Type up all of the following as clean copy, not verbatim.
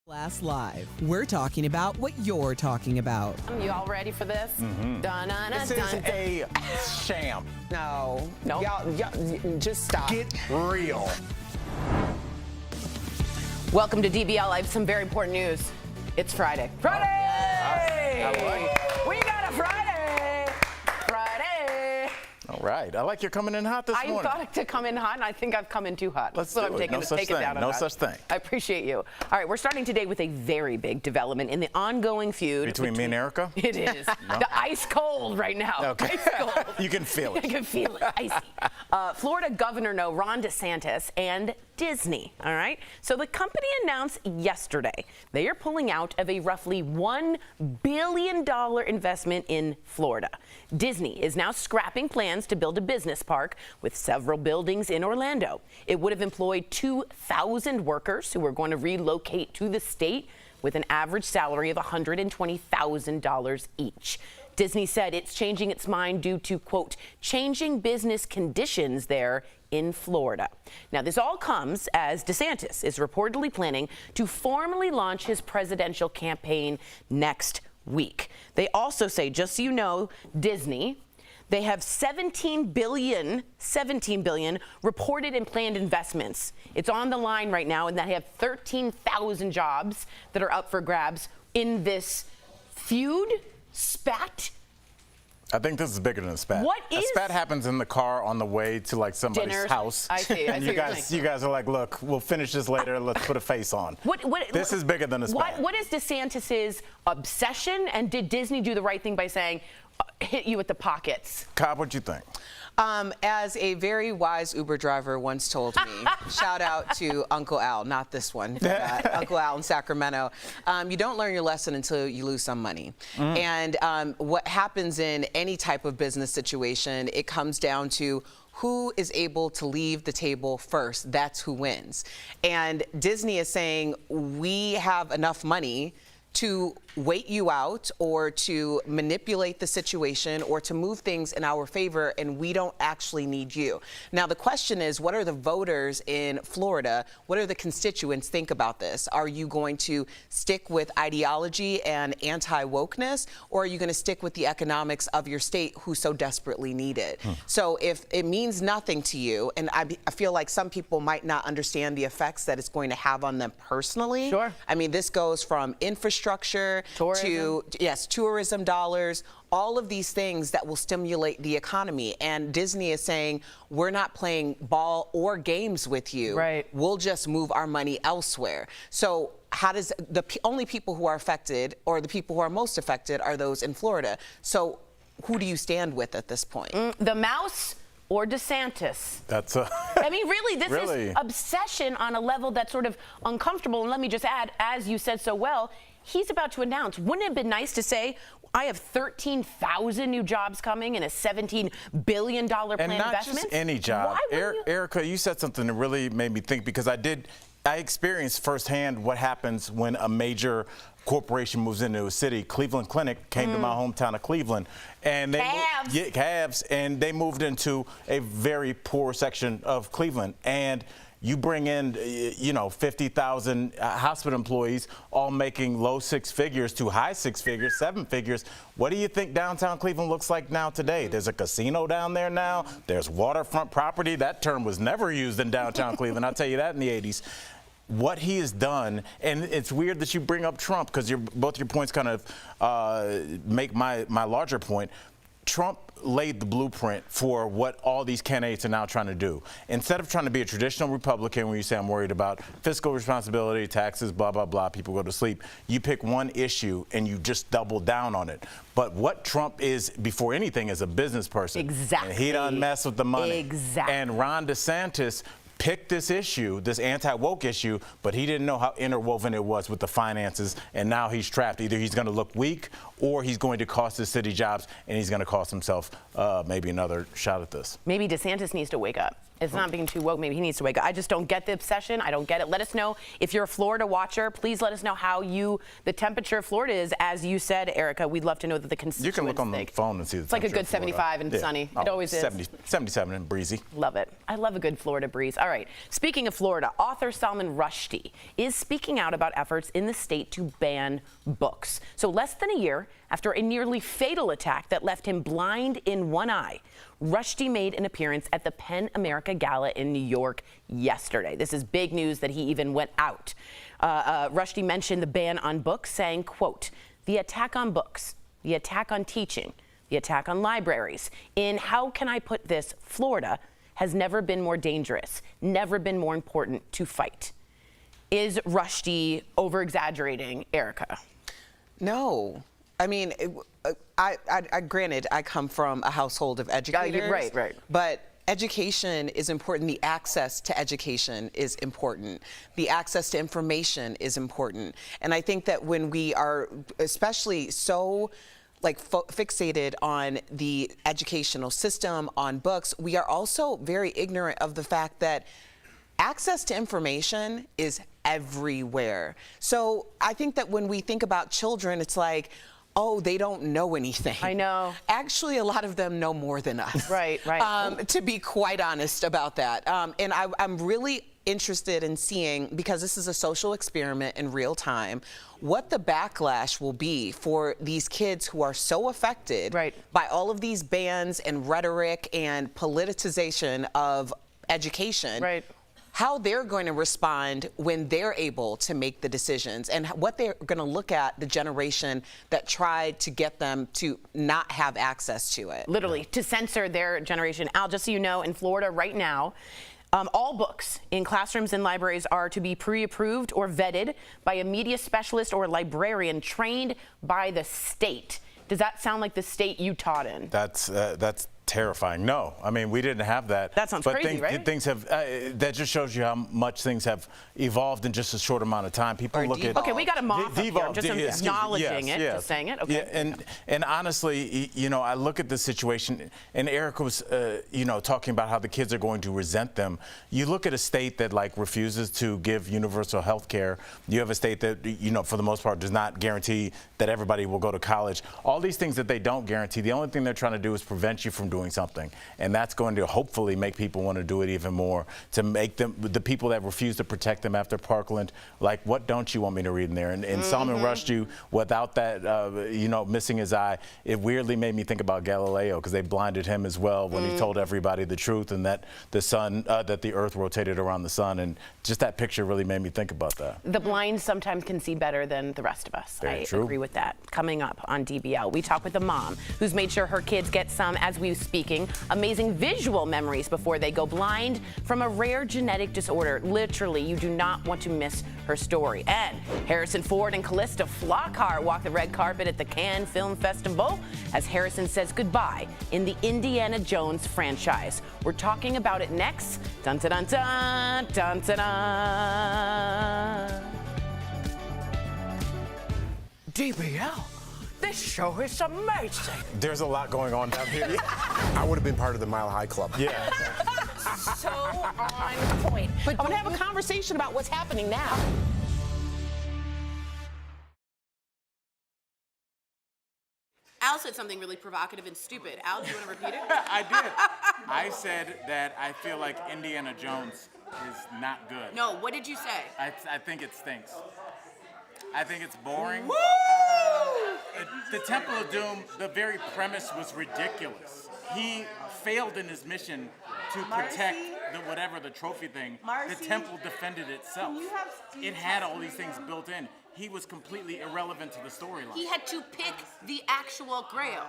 Last Live. We're talking about what you're talking about. You all ready for this? This is a sham. No. Y'all, just stop. Get real. Welcome to DBL. I have some very important news. It's Friday. Friday! We got a Friday! All right. I like you're coming in hot this morning. I thought to come in hot, and I think I've come in too hot. Let's so do I'm it. taking No such take it thing. down a No notch. such thing. I appreciate you. All right, we're starting today with a very big development in the ongoing feud Between me and Erica? It is. The ice cold right now. Okay. Ice cold. You can feel it. You can feel it. Icy. Florida Governor Ron DeSantis and Disney. All right. So the company announced yesterday they are pulling out of a roughly $1 billion investment in Florida. Disney is now scrapping plans to build a business park with several buildings in Orlando. It would have employed 2,000 workers who were going to relocate to the state with an average salary of $120,000 each. Disney said it's changing its mind due to, quote, changing business conditions there in Florida. Now, this all comes as DeSantis is reportedly planning to formally launch his presidential campaign next week. They also say, just so you know, Disney, they have $17 billion reported and planned investments. It's on the line right now, and they have 13,000 jobs that are up for grabs in this feud, spat. I think this is bigger than a spat. What a is- spat happens in the car on the way to like somebody's Dinner. house. I see. And you guys are like, look, we'll finish this later. Let's put a face on. This is bigger than a spat. What is DeSantis's obsession? And did Disney do the right thing by saying, hit you with the pockets? Cobb, what you think? As a very wise Uber driver once told me, shout out to Uncle Al, not this one, but, Uncle Al in Sacramento, you don't learn your lesson until you lose some money. And what happens in any type of business situation, it comes down to who is able to leave the table first. That's who wins. And Disney is saying, we have enough money to wait you out or to manipulate the situation or to move things in our favor, and we don't actually need you. Now, the question is, what are the voters in Florida, what are the constituents think about this? Are you going to stick with ideology and anti-wokeness, or are you going to stick with the economics of your state who so desperately need it? So if it means nothing to you, and I feel like some people might not understand the effects that it's going to have on them personally. Sure. I mean, this goes from infrastructure to, yes, tourism dollars, all of these things that will stimulate the economy. And Disney is saying, we're not playing ball or games with you. Right. We'll just move our money elsewhere. So how does the only people who are affected, or the people who are most affected, are those in Florida. So who do you stand with at this point? The mouse or DeSantis? That's a... I mean, really, this is obsession on a level that's sort of uncomfortable. And let me just add, as you said so well, he's about to announce. Wouldn't it have been nice to say, I have 13,000 new jobs coming and a $17 billion planned investment? And not just any job. Erica, you said something that really made me think, because I experienced firsthand what happens when a major corporation moves into a city. Cleveland Clinic came to my hometown of Cleveland, and they Cavs, and they moved into a very poor section of Cleveland. And you bring in, 50,000 hospital employees, all making low six figures to high six figures, seven figures. What do you think downtown Cleveland looks like now today? There's a casino down there now. There's waterfront property. That term was never used in downtown Cleveland. I'll tell you that in the 80s. What he has done, and it's weird that you bring up Trump, because both your points kind of make my larger point. Trump laid the blueprint for what all these candidates are now trying to do. Instead of trying to be a traditional Republican where you say, I'm worried about fiscal responsibility, taxes, blah, blah, blah, people go to sleep, you pick one issue and you just double down on it. But what Trump is, before anything, is a business person. Exactly. And he doesn't mess with the money. Exactly. And Ron DeSantis picked this issue, this anti-woke issue, but he didn't know how interwoven it was with the finances, and now he's trapped. Either he's going to look weak, or he's going to cost the city jobs, and he's going to cost himself maybe another shot at this. Maybe DeSantis needs to wake up. It's not being too woke. Maybe he needs to wake up. I just don't get the obsession. I don't get it. Let us know if you're a Florida watcher. Please let us know how the temperature of Florida is. As you said, Erica, we'd love to know that the constituents You can look on the think. phone and see the It's like a temperature good of Florida. 75 and sunny. It always is. 77 and breezy. Love it. I love a good Florida breeze. All right. Speaking of Florida, author Salman Rushdie is speaking out about efforts in the state to ban books. So less than a year after a nearly fatal attack that left him blind in one eye, Rushdie made an appearance at the PEN America Gala in New York yesterday. This is big news that he even went out. Rushdie mentioned the ban on books, saying, quote, "The attack on books, the attack on teaching, the attack on libraries, in, how can I put this, Florida, has never been more dangerous, never been more important to fight." Is Rushdie over-exaggerating, Erica? No. I mean, granted, I come from a household of educators. Right. But education is important. The access to education is important. The access to information is important. And I think that when we are especially so fixated on the educational system, on books, we are also very ignorant of the fact that access to information is everywhere. So I think that when we think about children, it's like, oh, they don't know anything. I know. Actually, a lot of them know more than us. Right. To be quite honest about that. And I'm really interested in seeing, because this is a social experiment in real time, what the backlash will be for these kids who are so affected by all of these bans and rhetoric and politicization of education. Right. How they're going to respond when they're able to make the decisions, and what they're going to look at the generation that tried to get them to not have access to it. Literally, to censor their generation. Al, just so you know, in Florida right now, all books in classrooms and libraries are to be pre-approved or vetted by a media specialist or a librarian trained by the state. Does that sound like the state you taught in? That's terrifying. No, I mean, we didn't have that. That sounds crazy, right? Things have. That just shows you how much things have evolved in just a short amount of time. People look at. Okay, we got a moth up here. I'm just acknowledging it, just saying it. Okay. Yeah, and honestly, I look at the situation, and Erica was, talking about how the kids are going to resent them. You look at a state that refuses to give universal health care. You have a state that, for the most part, does not guarantee that everybody will go to college. All these things that they don't guarantee, the only thing they're trying to do is prevent you from doing something, and that's going to hopefully make people want to do it even more, to make them, the people that refuse to protect them after Parkland, what don't you want me to read in there? And Salman Rushdie, without that, missing his eye, it weirdly made me think about Galileo, because they blinded him as well when he told everybody the truth, and that the earth rotated around the sun, and just that picture really made me think about that. The blind sometimes can see better than the rest of us. Very I true. agree with that. Coming up on DBL, we talk with a mom who's made sure her kids get some, as we speaking, amazing visual memories before they go blind from a rare genetic disorder. Literally, you do not want to miss her story. And Harrison Ford and Callista Flockhart walk the red carpet at the Cannes Film Festival as Harrison says goodbye in the Indiana Jones franchise. We're talking about it next. Dun dun dun dun dun dun dun. DBL. This show is amazing. There's a lot going on down here. I would have been part of the Mile High Club. Yeah. So on point. But I'm going to have a conversation about what's happening now. Al said something really provocative and stupid. Al, do you want to repeat it? I did. I said that I feel like Indiana Jones is not good. No, what did you say? I think it stinks. I think it's boring. Woo! The Temple of Doom, the very premise was ridiculous. He failed in his mission to protect the trophy thing. The temple defended itself. It had all these things built in. He was completely irrelevant to the storyline. He had to pick the actual Grail.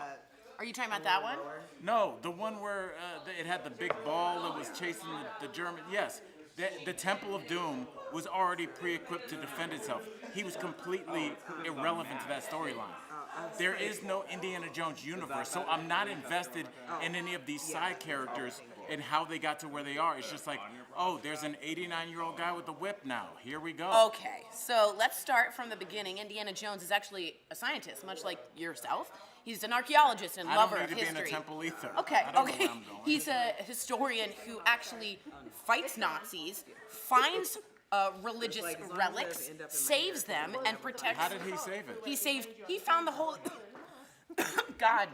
Are you talking about that one? No, the one where it had the big ball that was chasing the German. Yes. The Temple of Doom was already pre-equipped to defend itself. He was completely irrelevant to that storyline. There is no Indiana Jones universe, so I'm not invested in any of these side characters and how they got to where they are. It's just like, oh, there's an 89-year-old guy with a whip now. Here we go. Okay, so let's start from the beginning. Indiana Jones is actually a scientist, much like yourself. He's an archaeologist and lover of I don't need to history. be in a temple either. Okay, I don't know okay. where I'm going. He's a historian who actually fights Nazis, finds religious relics, saves them, and protects. How did he save it? He found the whole. God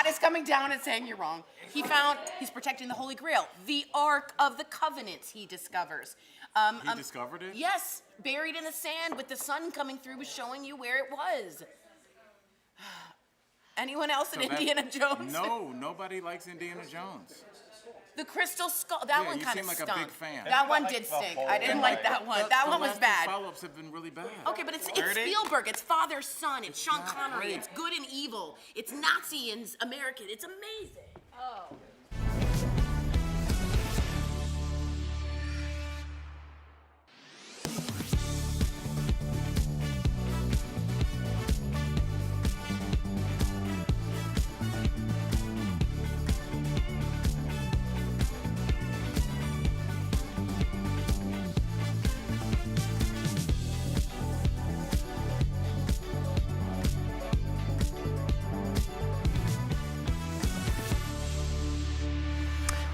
is coming down and saying you're wrong. He's protecting the Holy Grail, the Ark of the Covenant. He discovers. He discovered it? Yes, buried in the sand with the sun coming through, was showing you where it was. Anyone else in Indiana Jones? No, nobody likes Indiana Jones. The Crystal Skull, that one kind of you seem stunk. like a big fan. That one did stink. I didn't like that one. That one was bad. The follow-ups have been really bad. Okay, but it's Spielberg. It's father, son. It's Sean Connery. It's good and evil. It's Nazi and American. It's amazing. Oh.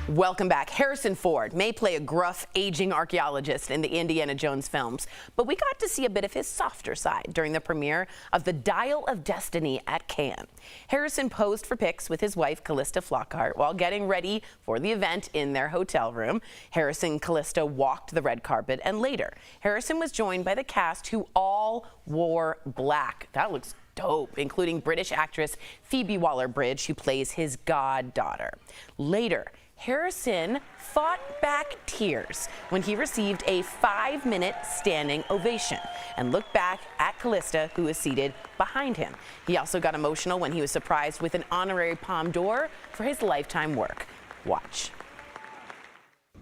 Welcome back. Harrison Ford may play a gruff, aging archaeologist in the Indiana Jones films, but we got to see a bit of his softer side during the premiere of The Dial of Destiny at Cannes. Harrison posed for pics with his wife, Callista Flockhart, while getting ready for the event in their hotel room. Harrison and Callista walked the red carpet, and later, Harrison was joined by the cast who all wore black. That looks dope, including British actress Phoebe Waller-Bridge, who plays his goddaughter. Later, Harrison fought back tears when he received a 5-minute standing ovation and looked back at Callista, who was seated behind him. He also got emotional when he was surprised with an honorary Palme d'Or for his lifetime work. Watch.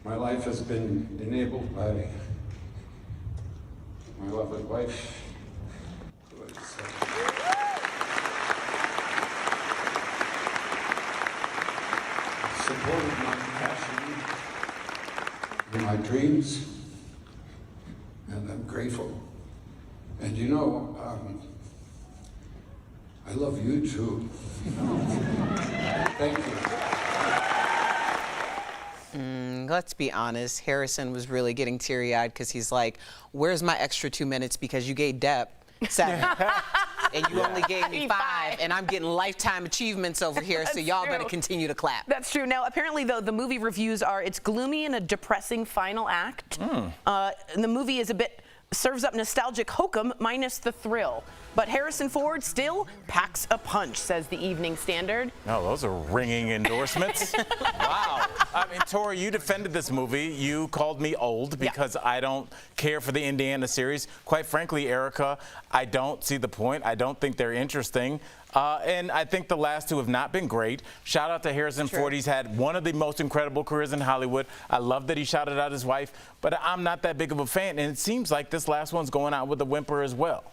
My life has been enabled by my lovely wife, who is supported my passion and my dreams, and I'm grateful. And you know, I love you too. Thank you. Let's be honest, Harrison was really getting teary-eyed because he's like, where's my extra 2 minutes because you gave Depp 7. And you only gave me 5, and I'm getting lifetime achievements over here, so y'all better continue to clap. That's true. Now, apparently, though, the movie reviews are, it's gloomy and a depressing final act. And the movie is serves up nostalgic hokum minus the thrill. But Harrison Ford still packs a punch, says the Evening Standard. Oh, those are ringing endorsements. Wow. I mean, Tori, you defended this movie. You called me old because I don't care for the Indiana series. Quite frankly, Erica, I don't see the point. I don't think they're interesting. And I think the last two have not been great. Shout out to Harrison Ford. He's had one of the most incredible careers in Hollywood. I love that he shouted out his wife, but I'm not that big of a fan. And it seems like this last one's going out with a whimper as well.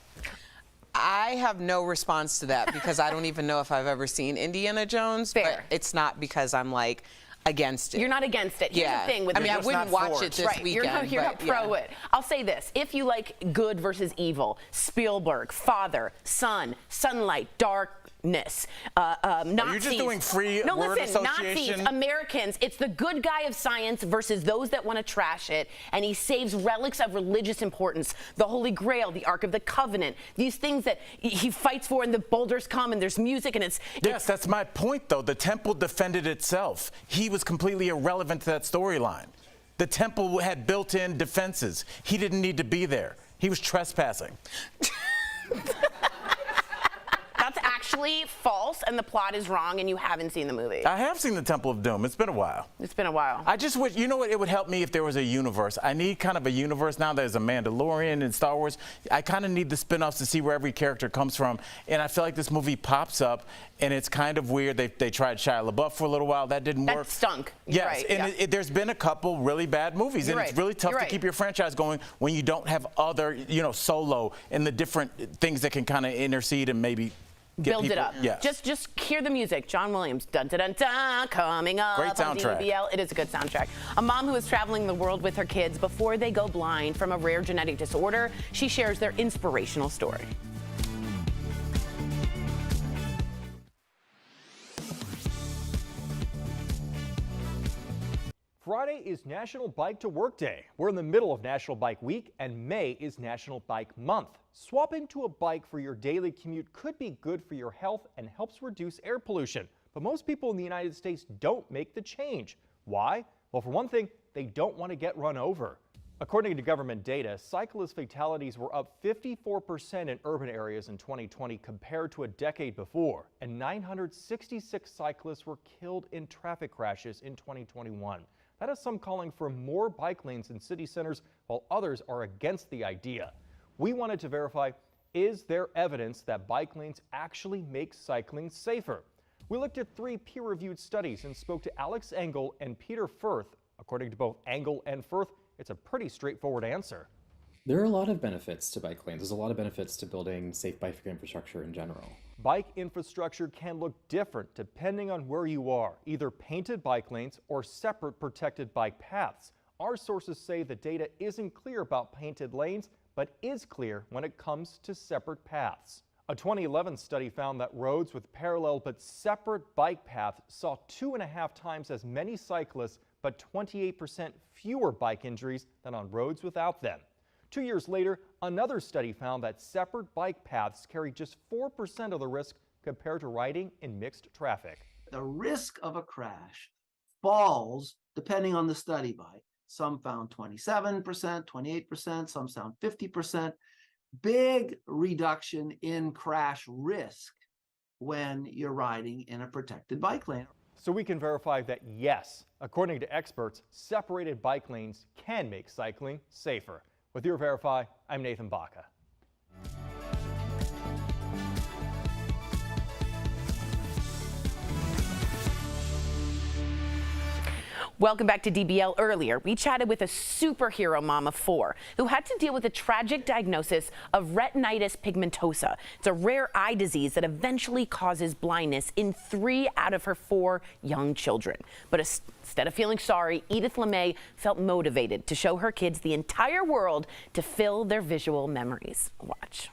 I have no response to that because I don't even know if I've ever seen Indiana Jones. Fair. But it's not because I'm like against it. You're not against it. Here's the thing with I mean, I wouldn't watch it this weekend. You're not pro it. I'll say this. If you like good versus evil, Spielberg, father, son, sunlight, darkness, Nazis. You're just doing free word association? Nazis, Americans. It's the good guy of science versus those that want to trash it. And he saves relics of religious importance. The Holy Grail, the Ark of the Covenant. These things that he fights for and the boulders come and there's music and it's... Yes, that's my point, though. The temple defended itself. He was completely irrelevant to that storyline. The temple had built-in defenses. He didn't need to be there. He was trespassing. That's actually false, and the plot is wrong, and you haven't seen the movie. I have seen the Temple of Doom. It's been a while. It's been a while. I just wish, you know what, it would help me if there was a universe. I need kind of a universe now. There's a Mandalorian in Star Wars. I kind of need the spin-offs to see where every character comes from, and I feel like this movie pops up, and it's kind of weird. They tried Shia LaBeouf for a little while. That didn't work. That stunk. Yes, right, and there's been a couple really bad movies, and it's really tough to keep your franchise going when you don't have other, Solo and the different things that can kind of intercede and maybe build it up. Yes. Just hear the music. John Williams, dun dun dun dun, coming up. Great soundtrack. On DBL. It is a good soundtrack. A mom who is traveling the world with her kids before they go blind from a rare genetic disorder. She shares their inspirational story. Today is National Bike to Work Day. We're in the middle of National Bike Week, and May is National Bike Month. Swapping to a bike for your daily commute could be good for your health and helps reduce air pollution. But most people in the United States don't make the change. Why? Well, for one thing, they don't want to get run over. According to government data, cyclist fatalities were up 54% in urban areas in 2020 compared to a decade before, and 966 cyclists were killed in traffic crashes in 2021. That has some calling for more bike lanes in city centers, while others are against the idea. We wanted to verify, is there evidence that bike lanes actually make cycling safer? We looked at 3 peer-reviewed studies and spoke to Alex Engel and Peter Firth. According to both Engel and Firth, it's a pretty straightforward answer. There are a lot of benefits to bike lanes. There's a lot of benefits to building safe bike infrastructure in general. Bike infrastructure can look different depending on where you are, either painted bike lanes or separate protected bike paths. Our sources say the data isn't clear about painted lanes, but is clear when it comes to separate paths. A 2011 study found that roads with parallel but separate bike paths saw 2.5 times as many cyclists but 28% fewer bike injuries than on roads without them. 2 years later, another study found that separate bike paths carry just 4% of the risk compared to riding in mixed traffic. The risk of a crash falls depending on the study by. Some found 27%, 28%, some found 50%. Big reduction in crash risk when you're riding in a protected bike lane. So we can verify that yes, according to experts, separated bike lanes can make cycling safer. With your Verify, I'm Nathan Baca. Welcome back to DBL. Earlier, we chatted with a superhero mom of 4 who had to deal with a tragic diagnosis of retinitis pigmentosa. It's a rare eye disease that eventually causes blindness in 3 out of her 4 young children. But instead of feeling sorry, Edith LeMay felt motivated to show her kids the entire world to fill their visual memories. Watch.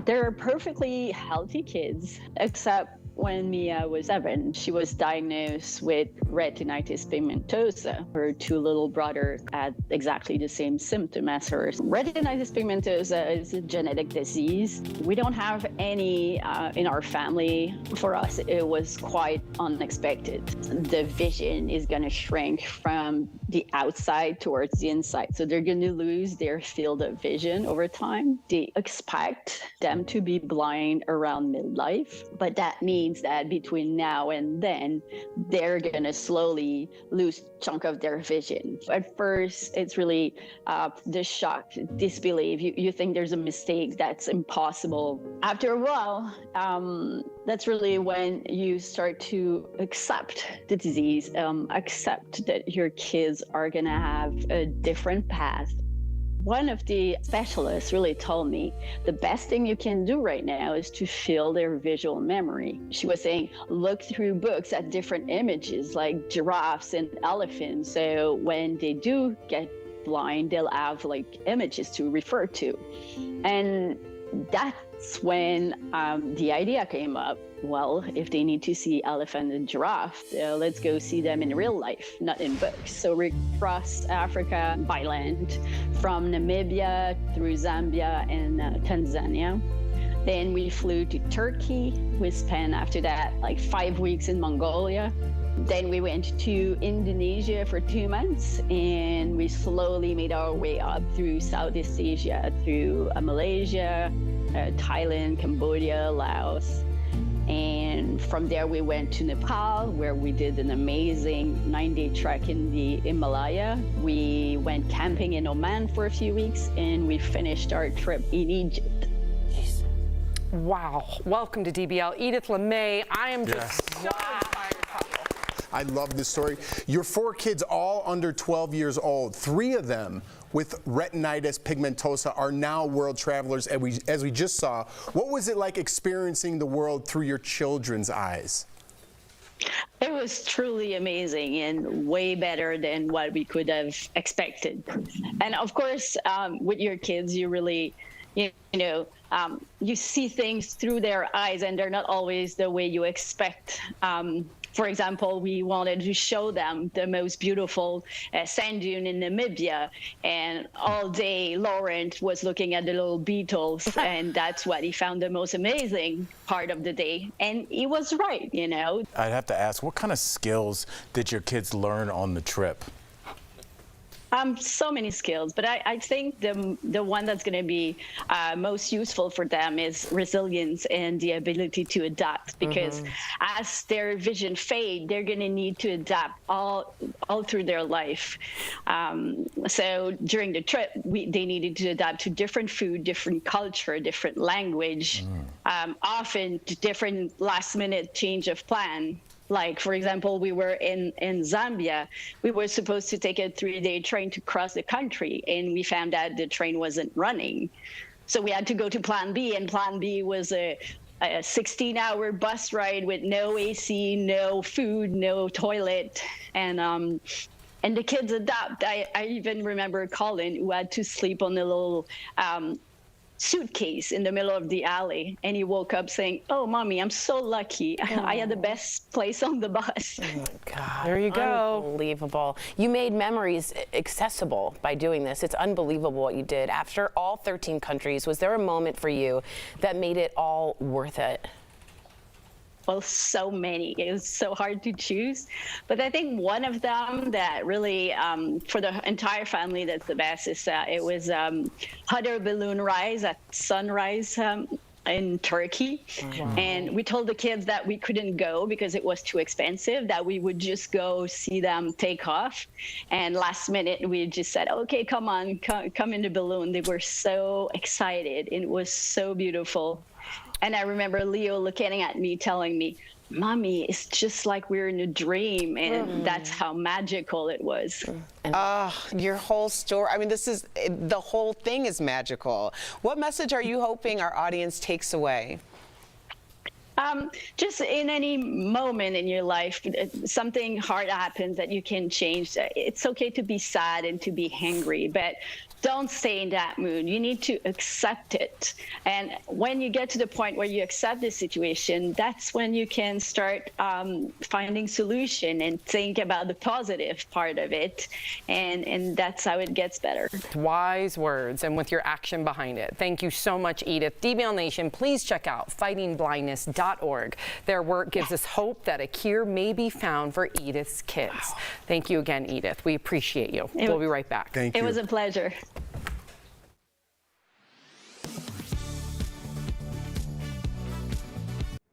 They're perfectly healthy kids, except when Mia was 7, she was diagnosed with retinitis pigmentosa. Her 2 little brothers had exactly the same symptom as hers. Retinitis pigmentosa is a genetic disease. We don't have any in our family. For us, it was quite unexpected. The vision is going to shrink from the outside towards the inside. So they're going to lose their field of vision over time. They expect them to be blind around midlife, but that means that between now and then, they're going to slowly lose a chunk of their vision. At first, it's really the shock, disbelief. You think there's a mistake, that's impossible. After a while, that's really when you start to accept the disease, accept that your kids are going to have a different path. One of the specialists really told me the best thing you can do right now is to fill their visual memory. She was saying, look through books at different images like giraffes and elephants. So when they do get blind, they'll have like images to refer to. And that's when the idea came up. Well, if they need to see elephant and giraffe, let's go see them in real life, not in books. So we crossed Africa by land from Namibia through Zambia and Tanzania. Then we flew to Turkey. We spent after that like 5 weeks in Mongolia. Then we went to Indonesia for 2 months, and we slowly made our way up through Southeast Asia, through Malaysia, Thailand, Cambodia, Laos. And from there, we went to Nepal, where we did an amazing 9-day trek in the Himalaya. We went camping in Oman for a few weeks, and we finished our trip in Egypt. Wow. Welcome to DBL. Edith LeMay, I am just so inspired. I love this story. Your 4 kids, all under 12 years old, 3 of them with retinitis pigmentosa are now world travelers, as we just saw. What was it like experiencing the world through your children's eyes? It was truly amazing and way better than what we could have expected. And of course, with your kids, you really, you see things through their eyes, and they're not always the way you expect For example, we wanted to show them the most beautiful sand dune in Namibia, and all day Laurent was looking at the little beetles, and that's what he found the most amazing part of the day. And he was right, you know. I'd have to ask, what kind of skills did your kids learn on the trip? So many skills, but I think the one that's going to be most useful for them is resilience and the ability to adapt, because as their vision fade, they're going to need to adapt all through their life. So during the trip, they needed to adapt to different food, different culture, different language, often different last-minute change of plan. Like, for example, we were in Zambia. We were supposed to take a 3-day train to cross the country, and we found out the train wasn't running. So we had to go to Plan B, and Plan B was a 16-hour bus ride with no AC, no food, no toilet. And the kids adapt. I even remember Colin, who had to sleep on a little suitcase in the middle of the alley, and he woke up saying, "Oh, Mommy, I'm so lucky. I had the best place on the bus." Oh my God. There you go. Unbelievable. You made memories accessible by doing this. It's unbelievable what you did. After all 13 countries, was there a moment for you that made it all worth it? Well, so many. It was so hard to choose. But I think one of them that really, for the entire family, that's the best, is it was hot air balloon rise at sunrise in Turkey. And we told the kids that we couldn't go because it was too expensive, that we would just go see them take off. And last minute, we just said, okay, come on, come in the balloon. They were so excited. It was so beautiful. And I remember Leo looking at me, telling me, "Mommy, it's just like we're in a dream." And that's how magical it was. Your whole story, I mean, the whole thing is magical. What message are you hoping our audience takes away? Just in any moment in your life, something hard happens that you can change. It's okay to be sad and to be angry, but don't stay in that mood. You need to accept it. And when you get to the point where you accept the situation, that's when you can start finding solution and think about the positive part of it. And that's how it gets better. Wise words, and with your action behind it. Thank you so much, Edith. DBL Nation, please check out fightingblindness.org. Their work gives us hope that a cure may be found for Edith's kids. Thank you again, Edith. We appreciate you. We'll be right back. Thank you. It was a pleasure.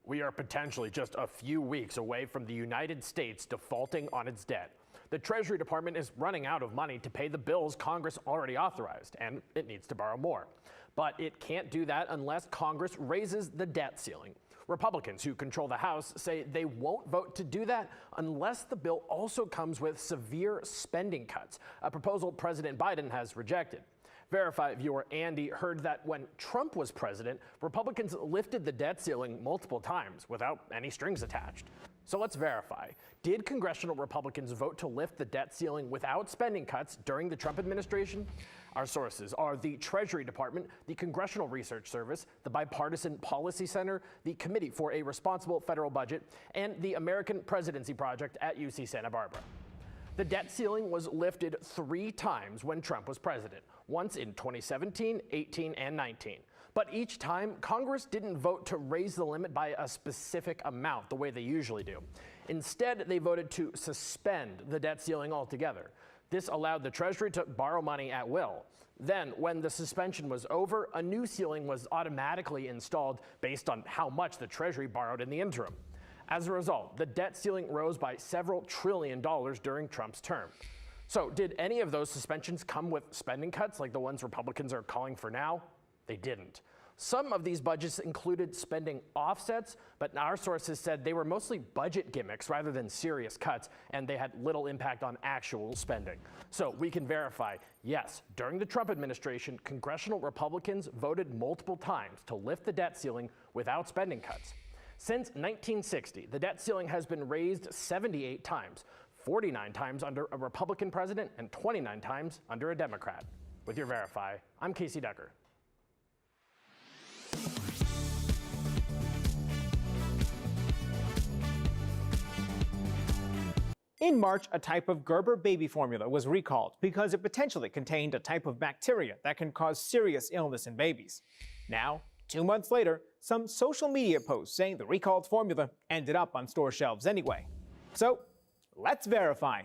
We are potentially just a few weeks away from the United States defaulting on its debt. The Treasury Department is running out of money to pay the bills Congress already authorized, and it needs to borrow more. But it can't do that unless Congress raises the debt ceiling. Republicans who control the House say they won't vote to do that unless the bill also comes with severe spending cuts, a proposal President Biden has rejected. Verify viewer Andy heard that when Trump was president, Republicans lifted the debt ceiling multiple times without any strings attached. So let's verify. Did congressional Republicans vote to lift the debt ceiling without spending cuts during the Trump administration? Our sources are the Treasury Department, the Congressional Research Service, the Bipartisan Policy Center, the Committee for a Responsible Federal Budget, and the American Presidency Project at UC Santa Barbara. The debt ceiling was lifted 3 times when Trump was president, once in 2017, 18, and 19. But each time, Congress didn't vote to raise the limit by a specific amount the way they usually do. Instead, they voted to suspend the debt ceiling altogether. This allowed the Treasury to borrow money at will. Then, when the suspension was over, a new ceiling was automatically installed based on how much the Treasury borrowed in the interim. As a result, the debt ceiling rose by several $1 trillion during Trump's term. So, did any of those suspensions come with spending cuts like the ones Republicans are calling for now? They didn't. Some of these budgets included spending offsets, but our sources said they were mostly budget gimmicks rather than serious cuts, and they had little impact on actual spending. So we can verify, yes, during the Trump administration, congressional Republicans voted multiple times to lift the debt ceiling without spending cuts. Since 1960, the debt ceiling has been raised 78 times, 49 times under a Republican president and 29 times under a Democrat. With your Verify, I'm Casey Decker. In March, a type of Gerber baby formula was recalled because it potentially contained a type of bacteria that can cause serious illness in babies. Now, 2 months later, some social media posts saying the recalled formula ended up on store shelves anyway. So, let's verify.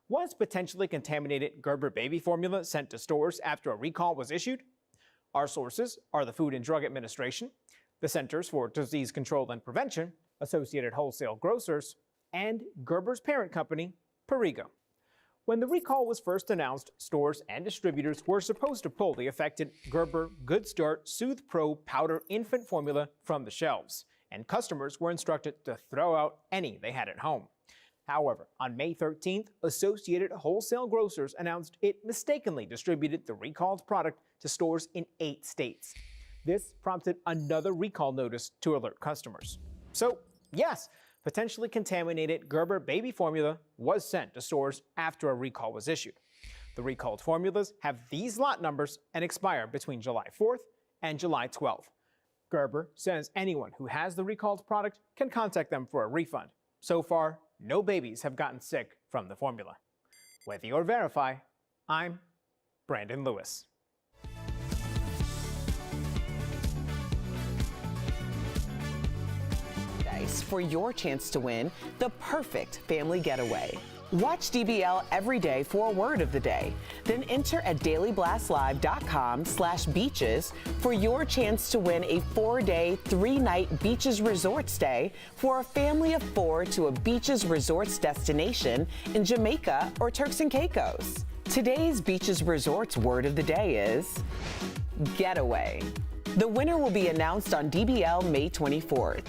Was potentially contaminated Gerber baby formula sent to stores after a recall was issued? Our sources are the Food and Drug Administration, the Centers for Disease Control and Prevention, Associated Wholesale Grocers, and Gerber's parent company, Perrigo. When the recall was first announced, stores and distributors were supposed to pull the affected Gerber Good Start Soothe Pro powder infant formula from the shelves, and customers were instructed to throw out any they had at home. However, on May 13th, Associated Wholesale Grocers announced it mistakenly distributed the recalled product to stores in 8 states. This prompted another recall notice to alert customers. So, yes, potentially contaminated Gerber baby formula was sent to stores after a recall was issued. The recalled formulas have these lot numbers and expire between July 4th and July 12th. Gerber says anyone who has the recalled product can contact them for a refund. So far, no babies have gotten sick from the formula. With your Verify, I'm Brandon Lewis. For your chance to win the perfect family getaway. Watch DBL every day for a word of the day. Then enter at dailyblastlive.com/beaches for your chance to win a 4-day, 3-night beaches resort stay for a family of 4 to a beaches resorts destination in Jamaica or Turks and Caicos. Today's beaches resorts word of the day is getaway. The winner will be announced on DBL May 24th.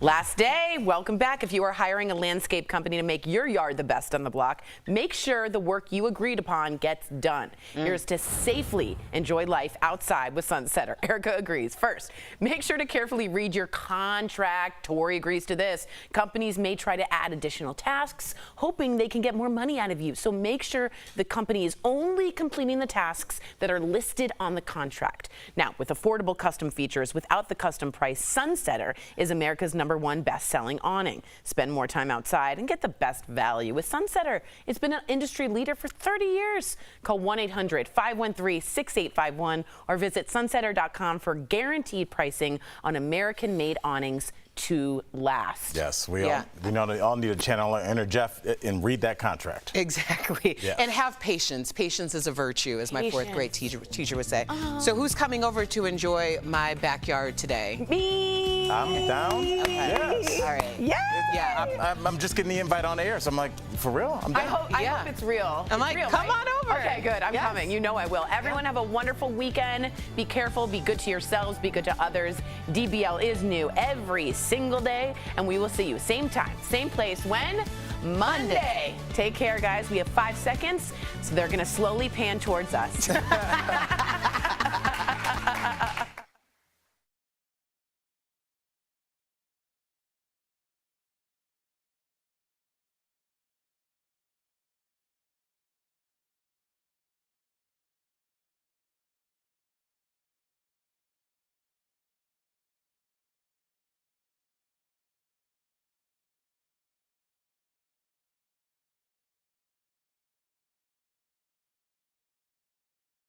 Last day, welcome back. If you are hiring a landscape company to make your yard the best on the block, make sure the work you agreed upon gets done. Here's to safely enjoy life outside with Sunsetter. Erica agrees. First, make sure to carefully read your contract. Tori agrees to this. Companies may try to add additional tasks, hoping they can get more money out of you. So make sure the company is only completing the tasks that are listed on the contract. Now, with affordable custom features without the custom price, Sunsetter is America's #1 best-selling awning. Spend more time outside and get the best value with Sunsetter. It's been an industry leader for 30 years. Call 1-800-513-6851 or visit sunsetter.com for guaranteed pricing on American-made awnings to last. Yes, we all need a channel enter Jeff and read that contract. Exactly. Yes. And have patience. Patience is a virtue, as my 4th grade teacher would say. So who's coming over to enjoy my backyard today? Me. I'm down. Okay. Yes. All right. Yeah. I'm just getting the invite on air, so I'm like, for real? I'm down. I hope it's real. I'm like, come on over. Okay, good. I'm coming. You know I will. Everyone have a wonderful weekend. Be careful. Be good to yourselves. Be good to others. DBL is new every single day, and we will see you same time, same place when? Monday. Take care, guys. We have 5 seconds, so they're going to slowly pan towards us.